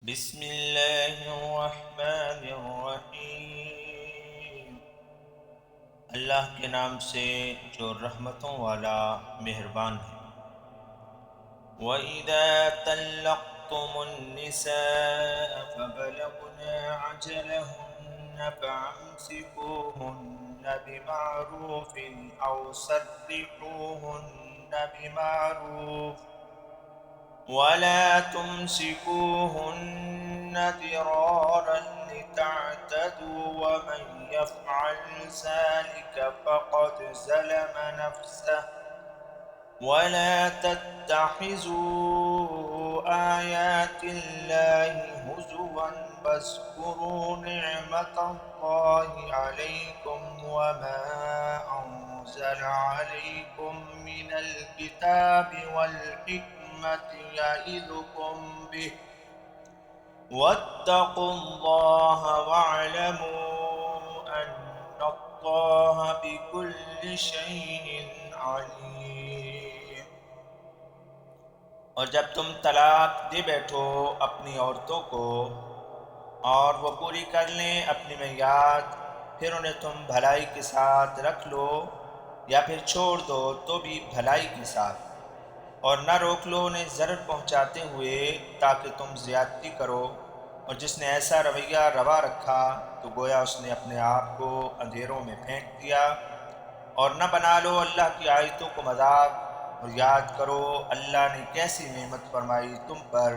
بسم اللہ الرحمن الرحیم، اللہ کے نام سے جو رحمتوں والا مہربان ہے۔ وَإِذَا طَلَّقْتُمُ النِّسَاءَ فَبَلَغْنَ أَجَلَهُنَّ فَأَمْسِكُوهُنَّ بِمَعْرُوفٍ أَوْ سَرِّحُوهُنَّ بِمَعْرُوفٍ ولا تمسكوهن ضرارا لتعتدوا ومن يفعل ذلك فقد ظلم نفسه ولا تتخذوا آيات الله هزوا واذكروا نعمة الله عليكم وما أنزل عليكم من الكتاب والحكمة يعظكم به واتقوا الله واعلموا أن الله بكل شيء عليم۔ اور جب تم طلاق دے بیٹھو اپنی عورتوں کو اور وہ پوری کر لیں اپنی میعاد، پھر انہیں تم بھلائی کے ساتھ رکھ لو یا پھر چھوڑ دو تو بھی بھلائی کے ساتھ، اور نہ روک لو انہیں ضرر پہنچاتے ہوئے تاکہ تم زیادتی کرو، اور جس نے ایسا رویہ روا رکھا تو گویا اس نے اپنے آپ کو اندھیروں میں پھینک دیا۔ اور نہ بنا لو اللہ کی آیتوں کو مذاق، اور یاد کرو اللہ نے کیسی نعمت فرمائی تم پر،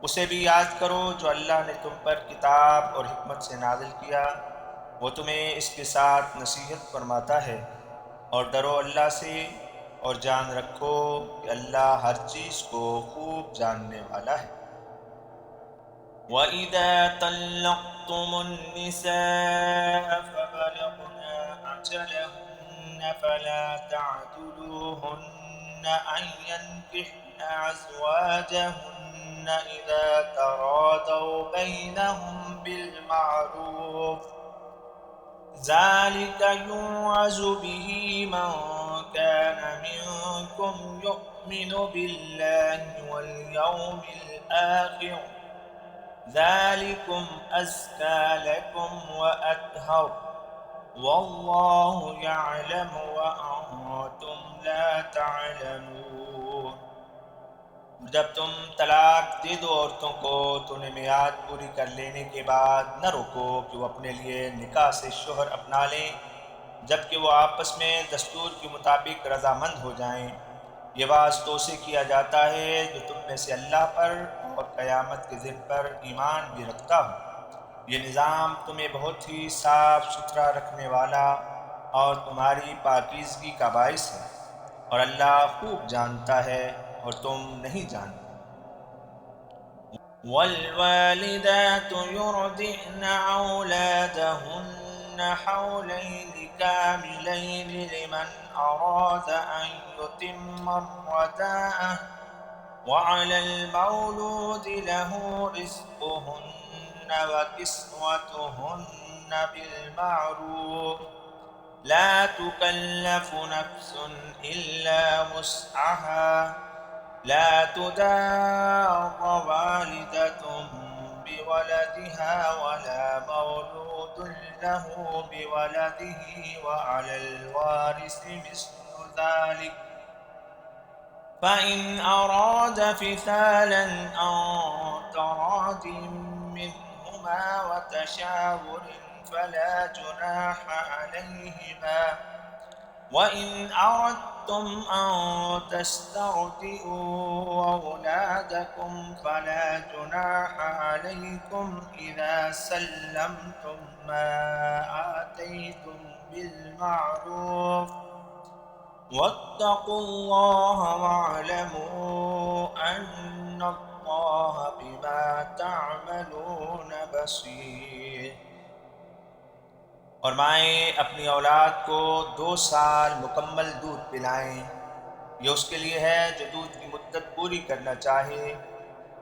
اسے بھی یاد کرو جو اللہ نے تم پر کتاب اور حکمت سے نازل کیا، وہ تمہیں اس کے ساتھ نصیحت فرماتا ہے۔ اور ڈرو اللہ سے اور جان رکھو کہ اللہ ہر چیز کو خوب جاننے والا ہے۔ وَإِذَا طَلَّقْتُمُ النِّسَاءَ فَبَلَغْنَ أَجَلَهُنَّ فَلَا تَعْضُلُوهُنَّ أَن يَنكِحْنَ أَزْوَاجَهُنَّ إِذَا تَرَاضَوْا بَيْنَهُم بِالْمَعْرُوفِ ذَلِكَ يُوعَظُ بِهِ مَن كَانَ مِنكُمْ يُؤْمِنُ بِاللَّهِ وَالْيَوْمِ الْآخِرِ ذَلِكُمْ أَزْكَىٰ لَكُمْ وَأَطْهَرُ وَاللَّهُ يَعْلَمُ وَأَنتُمْ لَا تَعْلَمُونَ۔ جب تم طلاق دے دو عورتوں کو تو انہیں میعاد پوری کر لینے کے بعد نہ روکو کہ وہ اپنے لیے نکاح سے شوہر اپنا لیں جبکہ وہ آپس میں دستور کے مطابق رضامند ہو جائیں۔ یہ باعث تو اسے کیا جاتا ہے جو تم میں سے اللہ پر اور قیامت کے دن پر ایمان بھی رکھتا ہو۔ یہ نظام تمہیں بہت ہی صاف ستھرا رکھنے والا اور تمہاری پاکیزگی کا باعث ہے، اور اللہ خوب جانتا ہے اور تم نہیں جانتے۔ والوالدات يرضعن أولادهن حولين كاملين لمن أراد أن يتم الرضاعة وعلى المولود له رزقهن وكسوتهن بالمعروف لا تكلف نفس إلا وسعها لا تضار والدة بولدها ولا مولود له بولده وعلى الوارث مثل ذلك فإن أراد فصالا عن تراض منهما وتشاور فلا جناح عليهما وإن أردتم أن تسترضعوا أولادكم فلا جناح عليكم إذا سلمتم ما آتيتم بالمعروف واتقوا الله واعلموا أن الله بما تعملون بصير۔ اور مائیں اپنی اولاد کو 2 سال مکمل دودھ پلائیں، یہ اس کے لیے ہے جو دودھ کی مدت پوری کرنا چاہے،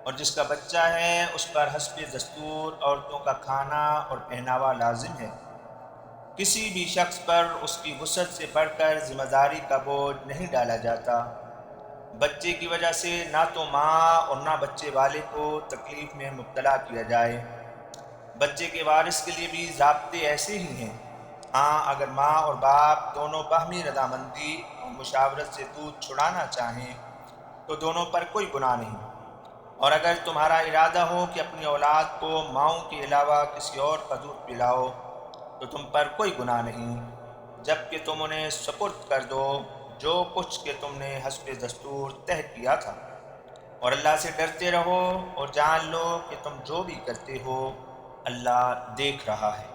اور جس کا بچہ ہے اس پر حسب دستور عورتوں کا کھانا اور پہناوا لازم ہے۔ کسی بھی شخص پر اس کی وسعت سے بڑھ کر ذمہ داری کا بوجھ نہیں ڈالا جاتا۔ بچے کی وجہ سے نہ تو ماں اور نہ بچے والے کو تکلیف میں مبتلا کیا جائے۔ بچے کے وارث کے لیے بھی ضابطے ایسے ہی ہیں۔ ہاں، اگر ماں اور باپ دونوں باہمی رضامندی اور مشاورت سے دودھ چھڑانا چاہیں تو دونوں پر کوئی گناہ نہیں، اور اگر تمہارا ارادہ ہو کہ اپنی اولاد کو ماؤں کے علاوہ کسی اور کا دودھ پلاؤ تو تم پر کوئی گناہ نہیں، جب کہ تم انہیں سپرد کر دو جو کچھ کہ تم نے حسب دستور طے کیا تھا، اور اللہ سے ڈرتے رہو اور جان لو کہ تم جو بھی کرتے ہو اللہ دیکھ رہا ہے۔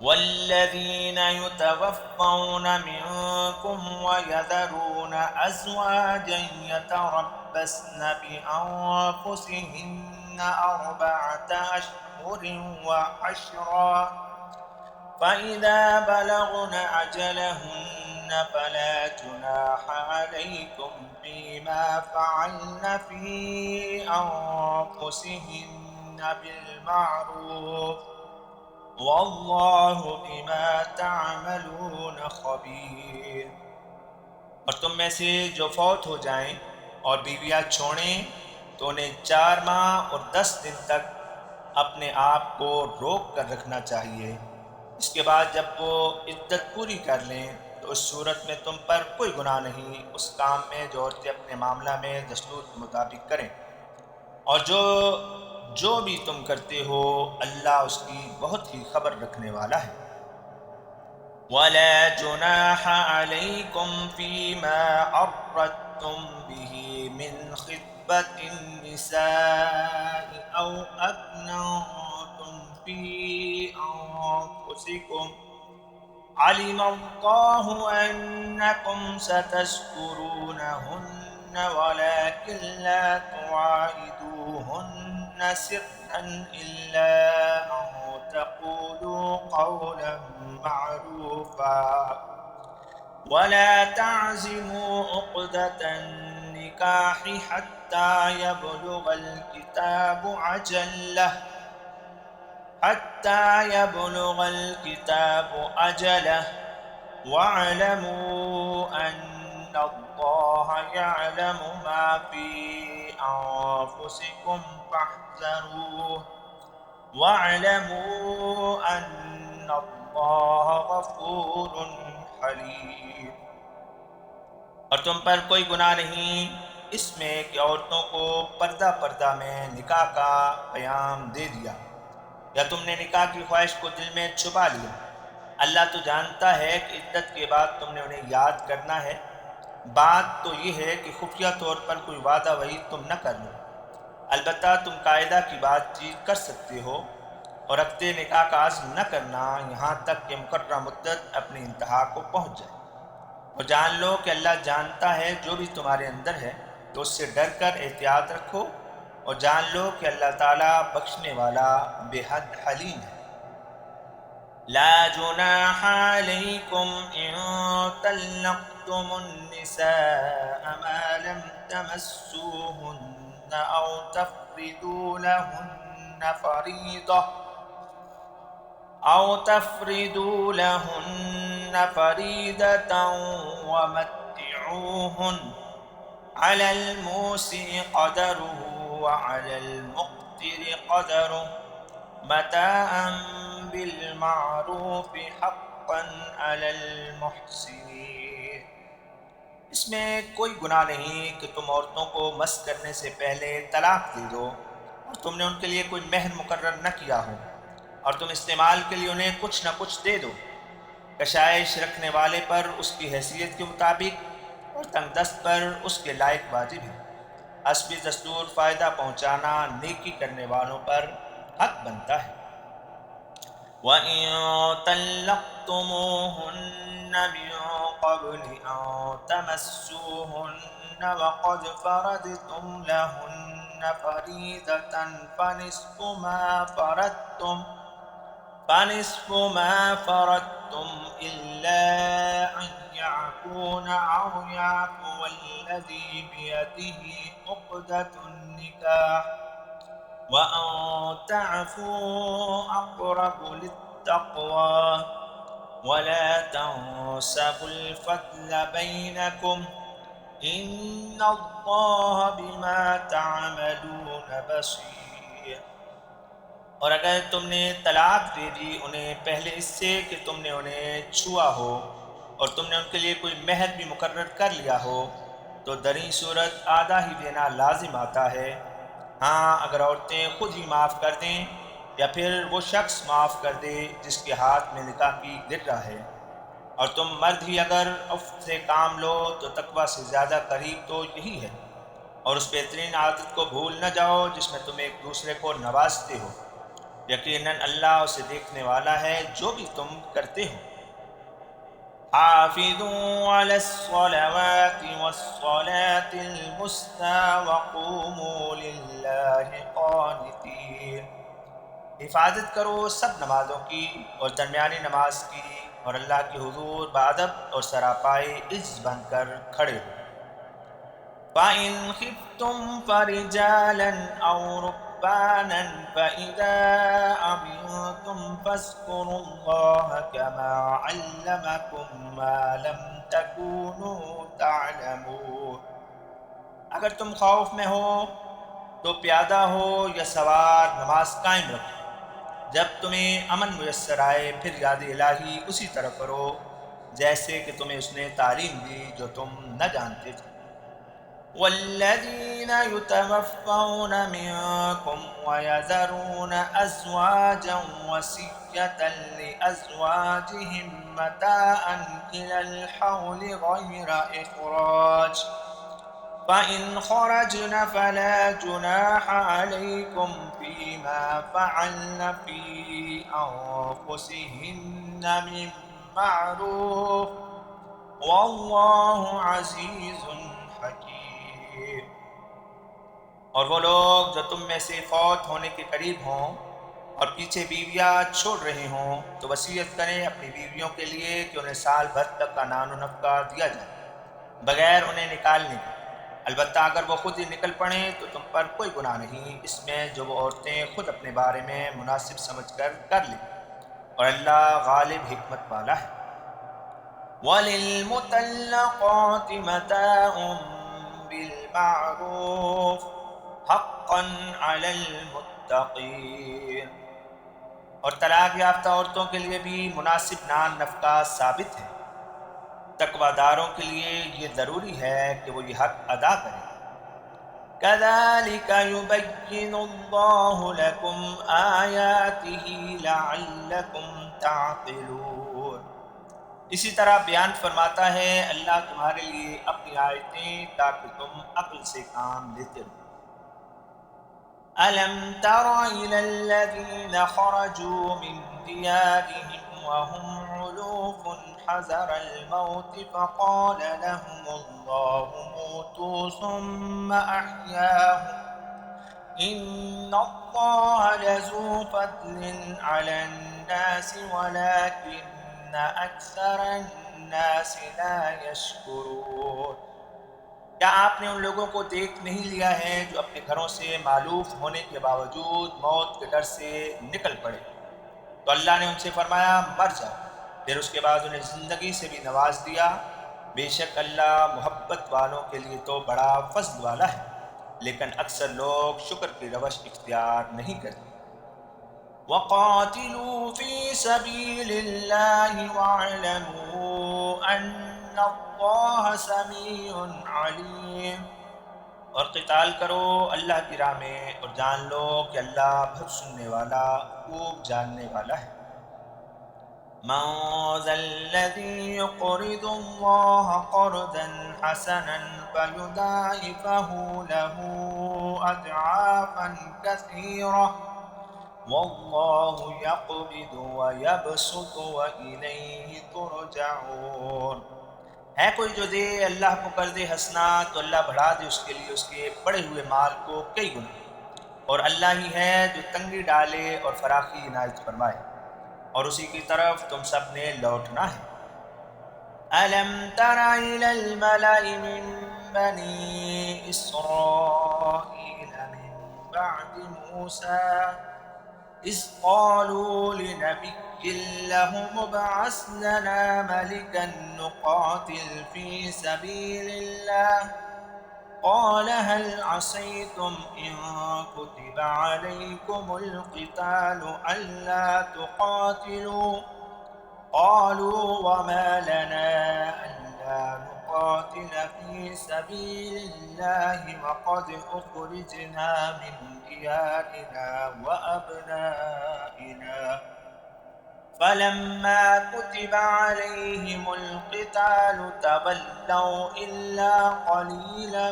والذين يتوفون منكم ويذرون أزواجا يتربصن بأنفسهن 4 أشهر وعشرا، فإذا بلغن أجلهن فلا جناح عليكم فيما فعلن في أنفسهن بالمعروف، واللہ بما تعملون خبیر۔ اور تم میں سے جو فوت ہو جائیں اور بیویاں چھوڑیں تو انہیں 4 ماہ اور 10 دن تک اپنے آپ کو روک کر رکھنا چاہیے۔ اس کے بعد جب وہ عدت پوری کر لیں تو اس صورت میں تم پر کوئی گناہ نہیں اس کام میں جو عورتیں اپنے معاملہ میں دستور کے مطابق کریں، اور جو بھی تم کرتے ہو اللہ اس کی بہت ہی خبر رکھنے والا ہے۔ وَلَا جُنَاحَ عَلَيْكُمْ فِيمَا عَرَّضْتُمْ بِهِ مِنْ خِطْبَةِ النِّسَاءِ أَوْ أَكْنَنتُمْ فِي أَنفُسِكُمْ، عَلِمَ اللَّهُ أَنَّكُمْ سَتَذْكُرُونَهُنَّ وَلَكِنْ لَا تُوَاعِدُوهُنَّ سِرًّا إِلَّا أَن تَقُولُوا قَوْلًا مَّعْرُوفًا، وَلَا تَعْزِمُوا عُقْدَةَ النِّكَاحِ حَتَّىٰ يَبْلُغَ الْكِتَابُ أَجَلَهُ، وَاعْلَمُوا أَنَّ اللَّهَ يَعْلَمُ مَا فِي أَنفُسِكُمْ فَاحْذَرُوهُ، وَاعْلَمُوا أَنَّ اللَّهَ غَفُورٌ حَلِيمٌ۔ اور تم پر کوئی گناہ نہیں اس میں کہ عورتوں کو پردہ پردہ میں نکاح کا پیام دے دیا، یا تم نے نکاح کی خواہش کو دل میں چھپا لیا۔ اللہ تو جانتا ہے کہ عدت کے بعد تم نے انہیں یاد کرنا ہے۔ بات تو یہ ہے کہ خفیہ طور پر کوئی وعدہ وعید تم نہ کر لو، البتہ تم قاعدہ کی بات چیت کر سکتے ہو، اور عقد نکاح کا عزم نہ کرنا یہاں تک کہ مقررہ مدت اپنی انتہا کو پہنچ جائے، اور جان لو کہ اللہ جانتا ہے جو بھی تمہارے اندر ہے، تو اس سے ڈر کر احتیاط رکھو، اور جان لو کہ اللہ تعالیٰ بخشنے والا بے حد حلیم ہے۔ لا جناح عليكم إن طلقتم النساء ما لم تمسوهن أو تفرضوا لهن فريضة، ومتعوهن على الموسع قدره وعلى المقتر قدره متاعا بالمعروف حقا على المحسنين۔ اس میں کوئی گناہ نہیں کہ تم عورتوں کو مس کرنے سے پہلے طلاق دے دو اور تم نے ان کے لیے کوئی مہر مقرر نہ کیا ہو، اور تم استعمال کے لیے انہیں کچھ نہ کچھ دے دو، کشائش رکھنے والے پر اس کی حیثیت کے مطابق اور تنگ دست پر اس کے لائق واجب ہے۔ حسب دستور فائدہ پہنچانا نیکی کرنے والوں پر حق بنتا ہے۔ وَإِن طَلَّقْتُمُوهُنَّ مِن قَبْلِ أَن تَمَسُّوهُنَّ وَقَدْ فَرَضْتُمْ لَهُنَّ فَرِيضَةً فَنِصْفُ مَا فَرَضْتُمْ إِلَّا أَن يَعْفُونَ أَوْ يَعْفُوَ الَّذِي بِيَدِهِ عُقْدَةُ النِّكَاحِ، وَأَن تَعْفُوا أَقْرَبُ لِلتَّقْوَىٰ، وَلَا تَنسَوْا الْفَضْلَ بَيْنَكُمْ، إن الله بما تعملون بصير۔ اور اگر تم نے طلاق دے دی انہیں پہلے اس سے کہ تم نے انہیں چھوا ہو اور تم نے ان کے لیے کوئی مہر بھی مقرر کر لیا ہو تو دریں صورت آدھا ہی دینا لازم آتا ہے۔ ہاں اگر عورتیں خود ہی معاف کر دیں یا پھر وہ شخص معاف کر دے جس کے ہاتھ میں نکاح کی گرہ ہے، اور تم مرد ہی اگر عفو سے کام لو تو تقوی سے زیادہ قریب تو یہی ہے، اور اس بہترین عادت کو بھول نہ جاؤ جس میں تم ایک دوسرے کو نوازتے ہو، یقیناً اللہ اسے دیکھنے والا ہے جو بھی تم کرتے ہو۔ حافظوا على الصلوات والصلاة الوسطى وقوموا لله قانتين۔ حفاظت کرو سب نمازوں کی اور درمیانی نماز کی، اور اللہ کے حضور بادب اور سراپائے عز بن کر کھڑے ہو۔ فَإِنْ خِفْتُمْ فَرِجَالًا أَوْ رُكْبَانًا فَإِذَا أَمِنْتُمْ فَاذْكُرُوا اللَّهَ كَمَا عَلَّمَكُمْ مَا لَمْ تَكُونُوا تَعْلَمُونَ۔ اگر تم خوف میں ہو تو پیادہ ہو یا سوار نماز قائم رکھو، جب تمہیں امن میسر آئے پھر یاد الہی اسی طرح کرو جیسے کہ تمہیں اس نے تعلیم دی جو تم نہ جانتے تھے۔ والذین یتوفون منکم ویذرون ازواجا وصیۃ لازواجہم متاعا الی الحول غیر اخراج فَإِنْ خَرَجْنَ فَلَا جُنَاحَ عَلَيْكُمْ فِيمَا فَعَلْنَ فِي أَنفُسِهِنَّ مِنْ مَعْرُوفٍ وَاللَّهُ عَزِيزٌ حَكِيمٌ۔ اور وہ لوگ جو تم میں سے فوت ہونے کے قریب ہوں اور پیچھے بیویاں چھوڑ رہے ہوں تو وصیت کریں اپنی بیویوں کے لیے کہ انہیں سال بھر تک کا نان و نفقہ دیا جائے بغیر انہیں نکالنے کے، البتہ اگر وہ خود ہی نکل پڑیں تو تم پر کوئی گناہ نہیں اس میں جو وہ عورتیں خود اپنے بارے میں مناسب سمجھ کر لیں، اور اللہ غالب حکمت والا ہے۔ وَلِلْمُطَلَّقَاتِ مَتَاعٌ بِالْمَعْرُوفِ حَقًّا عَلَى الْمُتَّقِينَ۔ اور طلاق یافتہ عورتوں کے لیے بھی مناسب نان نفقہ ثابت ہے، تقوی داروں کے لیے یہ ضروری ہے کہ وہ یہ حق ادا کریں۔ كَذَلِكَ يُبَيِّنُ اللَّهُ لَكُمْ آيَاتِهِ لَعَلَّكُمْ تَعْقِلُونَ۔ اسی طرح بیان فرماتا ہے اللہ تمہارے لیے اپنی آیتیں تاکہ تم عقل سے کام لیتے رہو۔ أَلَمْ تَرَ إِلَى الَّذِينَ خَرَجُوا مِنْ دِيَارِهِمْ وَهُمْ عُلُوفٌ حَذَرَ الْمَوْتِ فَقَالَ لَهُمُ اللَّهُ مُوتُوا ثُمَّ أَحْيَاهُمْ إِنَّ اللَّهَ لَذُو فَضْلٍ عَلَى النَّاسِ وَلَكِنَّ أَكْثَرَ النَّاسِ لَا يَشْكُرُونَ۔ کیا آپ نے ان لوگوں کو دیکھ نہیں لیا ہے جو اپنے گھروں سے معلوف ہونے کے باوجود موت کے ڈر سے نکل پڑے، تو اللہ نے ان سے فرمایا مر جاؤ، پھر اس کے بعد انہیں زندگی سے بھی نواز دیا، بے شک اللہ محبت والوں کے لیے تو بڑا فضل والا ہے، لیکن اکثر لوگ شکر کی روش اختیار نہیں کرتے۔ وَقَاتِلُوا فِي سَبِيلِ اللَّهِ وَاعْلَمُوا أَنَّ اللَّهَ سَمِيعٌ عَلِيمٌ۔ اور قتال کرو اللہ کی راہ میں اور جان لو کہ اللہ بہت سننے والا خوب جاننے والا ہے۔ مَنْ ذَا الَّذِي يُقْرِضُ اللَّهَ قَرْضًا حَسَنًا فَيُضَاعِفَهُ لَهُ أَضْعَافًا كَثِيرَةً وَاللَّهُ يَقْبِضُ وَيَبْسُطُ وَإِلَيْهِ تُرْجَعُونَ۔ ہے کوئی جو دے اللہ کو قرض حسنہ تو اللہ بڑھا دے اس کے لیے اس کے بڑے ہوئے مال کو کئی گنا، اور اللہ ہی ہے جو تنگی ڈالے اور فراخی عنایت فرمائے، اور اسی کی طرف تم سب نے لوٹنا ہے۔ أَلَمْ تَرَ إِلَى الْمَلَإِ مِنْ بَنِي إِسْرَائِيلَ مِنْ بَعْدِ مُوسَىٰ إذ قالوا لنبي لهم ابعث لنا ملكا نقاتل في سبيل الله قال هل عصيتم إن كتب عليكم القتال ألا تقاتلوا قالوا وما لنا ألا نقاتل في سبيل الله وقد أخرجنا من ديارنا وأبنائنا فلما كتب عليهم القتال تولوا إلا قليلا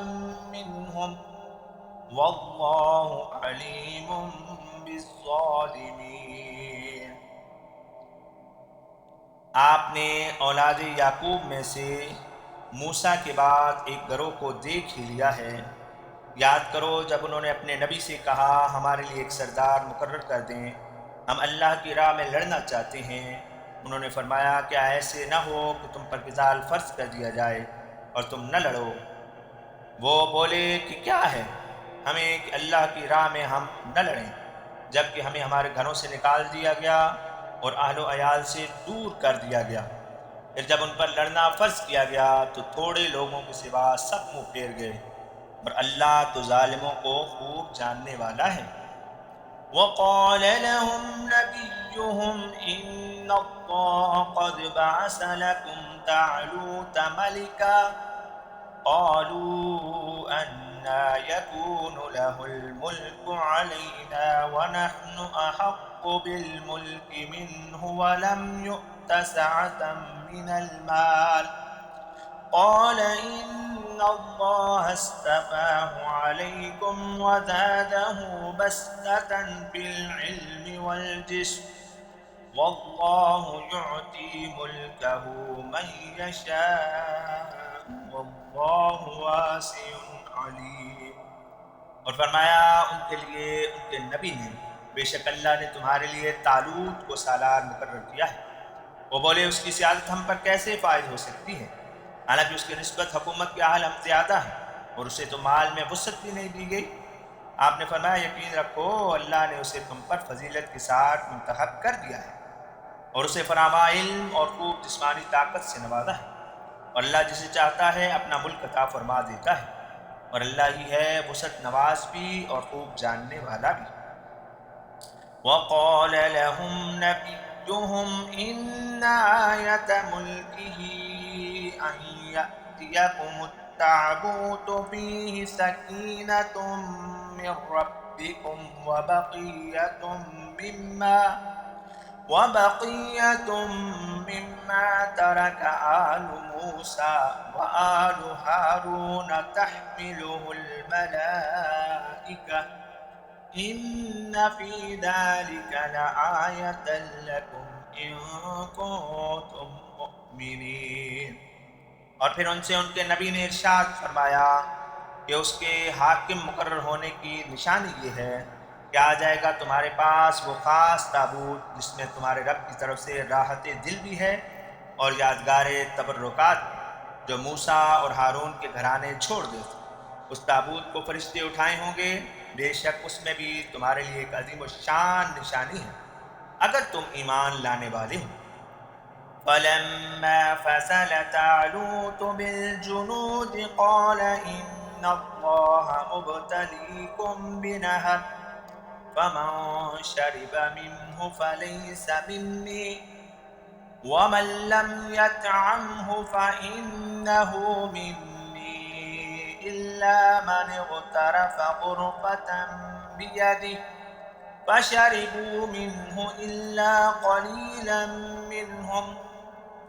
منهم والله عليم بالظالمين. آپ نے اولاد یعقوب میں سے موسیٰ کے بعد ایک گروہ کو دیکھ ہی لیا ہے. یاد کرو جب انہوں نے اپنے نبی سے کہا ہمارے لیے ایک سردار مقرر کر دیں، ہم اللہ کی راہ میں لڑنا چاہتے ہیں. انہوں نے فرمایا کیا ایسے نہ ہو کہ تم پر قتال فرض کر دیا جائے اور تم نہ لڑو. وہ بولے کہ کیا ہے ہمیں کہ اللہ کی راہ میں ہم نہ لڑیں جبکہ ہمیں ہمارے گھروں سے نکال دیا گیا اور اہل و عیال سے دور کر دیا گیا. پھر جب ان پر لڑنا فرض کیا گیا تو تھوڑے لوگوں کے سوا سب منہ پھیر گئے، اور اللہ تو ظالموں کو خوب جاننے والا ہے. وقال لهم نبيهم إن الله قد بعث لكم طالوت ملكا قالوا أنى يكون له الملك علينا ونحن أحق بالملك منه ولم يؤت سعة من المال قال إن الله اصطفاه عليكم وزاده بسطة في العلم والجسم والله يعطي ملكه من يشاء والله واسع عليم. اور فرمایا ان کے لیے ان کے نبی نے بے شک اللہ نے تمہارے لیے طالوت کو سالار مقرر کیا ہے. وہ بولے اس کی سیادت ہم پر کیسے فائز ہو سکتی ہے حالانکہ اس کی نسبت حکومت کے اہل ہم زیادہ ہیں اور اسے تو مال میں وسعت بھی نہیں دی گئی. آپ نے فرمایا یقین رکھو اللہ نے اسے تم پر فضیلت کے ساتھ منتخب کر دیا ہے اور اسے فراوان علم اور خوب جسمانی طاقت سے نوازا ہے، اور اللہ جسے چاہتا ہے اپنا ملک عطا فرما دیتا ہے، اور اللہ ہی ہے وسعت نواز بھی اور خوب جاننے والا بھی. وقال لهم نبيهم إن آية ملكه أن يأتيكم التابوت فيه سكينة من ربكم وبقية مما ترك آل موسى وآل هارون تحمله الملائكة إن في ذلك لآية لكم إن كنتم مؤمنين. اور پھر ان سے ان کے نبی نے ارشاد فرمایا کہ اس کے حاکم مقرر ہونے کی نشانی یہ ہے کہ آ جائے گا تمہارے پاس وہ خاص تابوت جس میں تمہارے رب کی طرف سے راحت دل بھی ہے اور یادگار تبرکات بھی، جو موسیٰ اور ہارون کے گھرانے چھوڑ گئے تھے. اس تابوت کو فرشتے اٹھائے ہوں گے، بے شک اس میں بھی تمہارے لیے ایک عظیم و شان نشانی ہے اگر تم ایمان لانے والے ہو. فلما فصل طالوت بالجنود قال إن الله مبتليكم بنهر فمن شرب منه فليس مني ومن لم يطعمه فإنه مني إلا من اغترف غرفة بيده فشربوا منه إلا قليلا منهم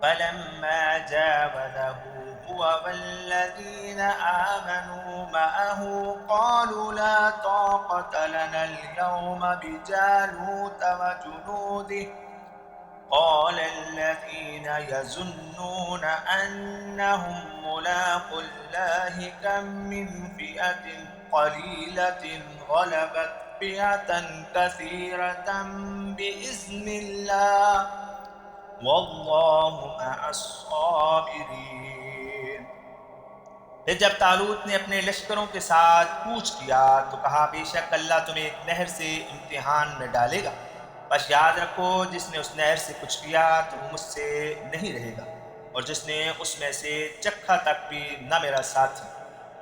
فلما جاوزه هو والذين آمنوا معه قالوا لا طاقة لنا اليوم بجالوت وجنوده قال الذين يظنون أنهم ملاقو الله كم من فئة قليلة غلبت فئة كثيرة بإذن الله والله مع الصابرين. پھر جب طالوت نے اپنے لشکروں کے ساتھ کوچ کیا تو کہا بے شک اللہ تمہیں ایک نہر سے امتحان میں ڈالے گا، بس یاد رکھو جس نے اس نہر سے کچھ کیا تو وہ مجھ سے نہیں رہے گا، اور جس نے اس میں سے چکھا تک بھی نہ میرا ساتھی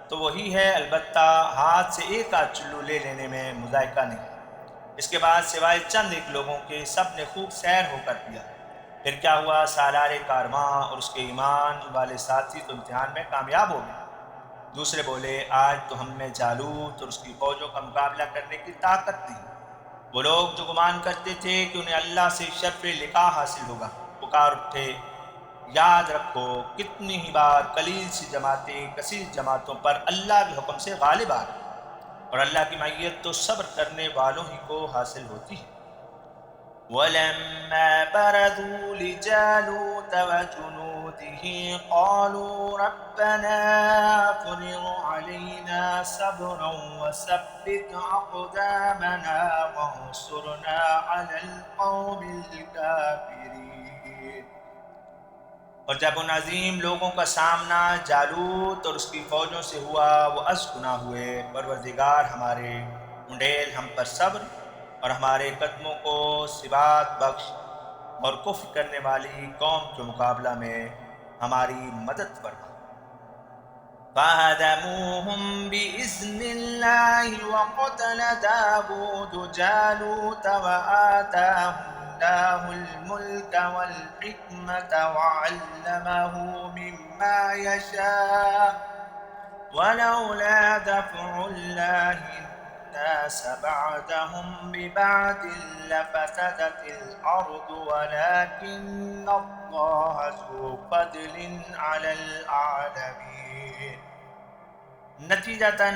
تو وہی ہے، البتہ ہاتھ سے ایک آدھ چلو لے لینے میں مذائقہ نہیں۔ اس کے بعد سوائے چند ایک لوگوں کے سب نے خوب سیر ہو کر پیا۔ پھر کیا ہوا، سالار کارواں اور اس کے ایمان والے ساتھی تو امتحان میں کامیاب ہو گئے۔ دوسرے بولے آج تو ہم میں جالوت اور اس کی فوجوں کا مقابلہ کرنے کی طاقت نہیں۔ وہ لوگ جو گمان کرتے تھے کہ انہیں اللہ سے شرف لقاء حاصل ہوگا پکار اٹھے، یاد رکھو کتنی ہی بار قلیل سی جماعتیں کثیر جماعتوں پر اللہ کے حکم سے غالب آ گئی، اور اللہ کی معیت تو صبر کرنے والوں ہی کو حاصل ہوتی ہے۔ وَلَمَّا بَرَزُوا لِجَالُوتَ وَجُنُودِهِ قَالُوا رَبَّنَا أَفْرِغْ عَلَيْنَا صَبْرًا وَثَبِّتْ أَقْدَامَنَا وَانصُرْنَا عَلَى الْقَوْمِ الْكَافِرِينَ۔ اور جب ان عظیم لوگوں کا سامنا جالوت اور اس کی فوجوں سے ہوا، وہ عرض گنا ہوئے، پروردگار ہمارے، انڈیل ہم پر صبر اور ہمارے قدموں کو ثبات بخش، اور کفر کرنے والی قوم کے مقابلہ میں ہماری مدد فرما۔ فَهَزَمُوهُمْ بِإِذْنِ اللَّهِ وَقَتَلَ دَاوُودُ جَالُوتَ وَآتَاهُ اللَّهُ الْمُلْكَ وَالْحِكْمَةَ وَعَلَّمَهُ مِمَّا يَشَاءُ وَلَوْلَا دَفْعُ اللَّهِ النَّاسَ بَعْضَهُم بِبَعْضٍ لَفَسَدَتِ الْأَرْضُ وَلَٰكِنَّ اللَّهَ ذُو فَضْلٍ عَلَى الْعَالَمِينَ۔ نتیجتاً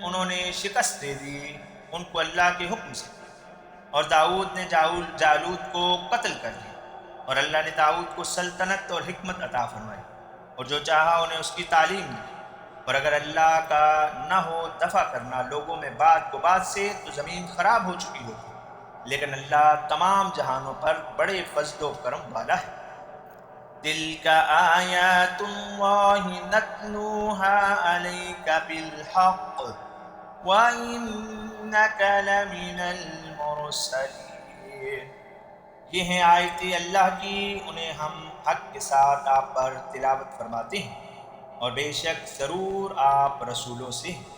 انہوں نے شکست دے دی ان کو اللہ کے حکم سے، اور داؤد نے جالوت کو قتل کر دیا، اور اللہ نے داؤد کو سلطنت اور حکمت عطا فرمائی، اور جو چاہا انہیں اس کی تعلیم دی۔ اور اگر اللہ کا نہ ہو دفع کرنا لوگوں میں بعد کو بعد سے تو زمین خراب ہو چکی ہوتی، لیکن اللہ تمام جہانوں پر بڑے فضل و کرم والا ہے۔ تِلْكَ آیات اللہ نتلوها علیک بالحق وَإِنَّكَ لَمِنَ الْمُرْسَلِينَ۔ یہ ہیں آیتیں اللہ کی، انہیں ہم حق کے ساتھ آپ پر تلاوت فرماتے ہیں، اور بے شک ضرور آپ رسولوں سے ہیں۔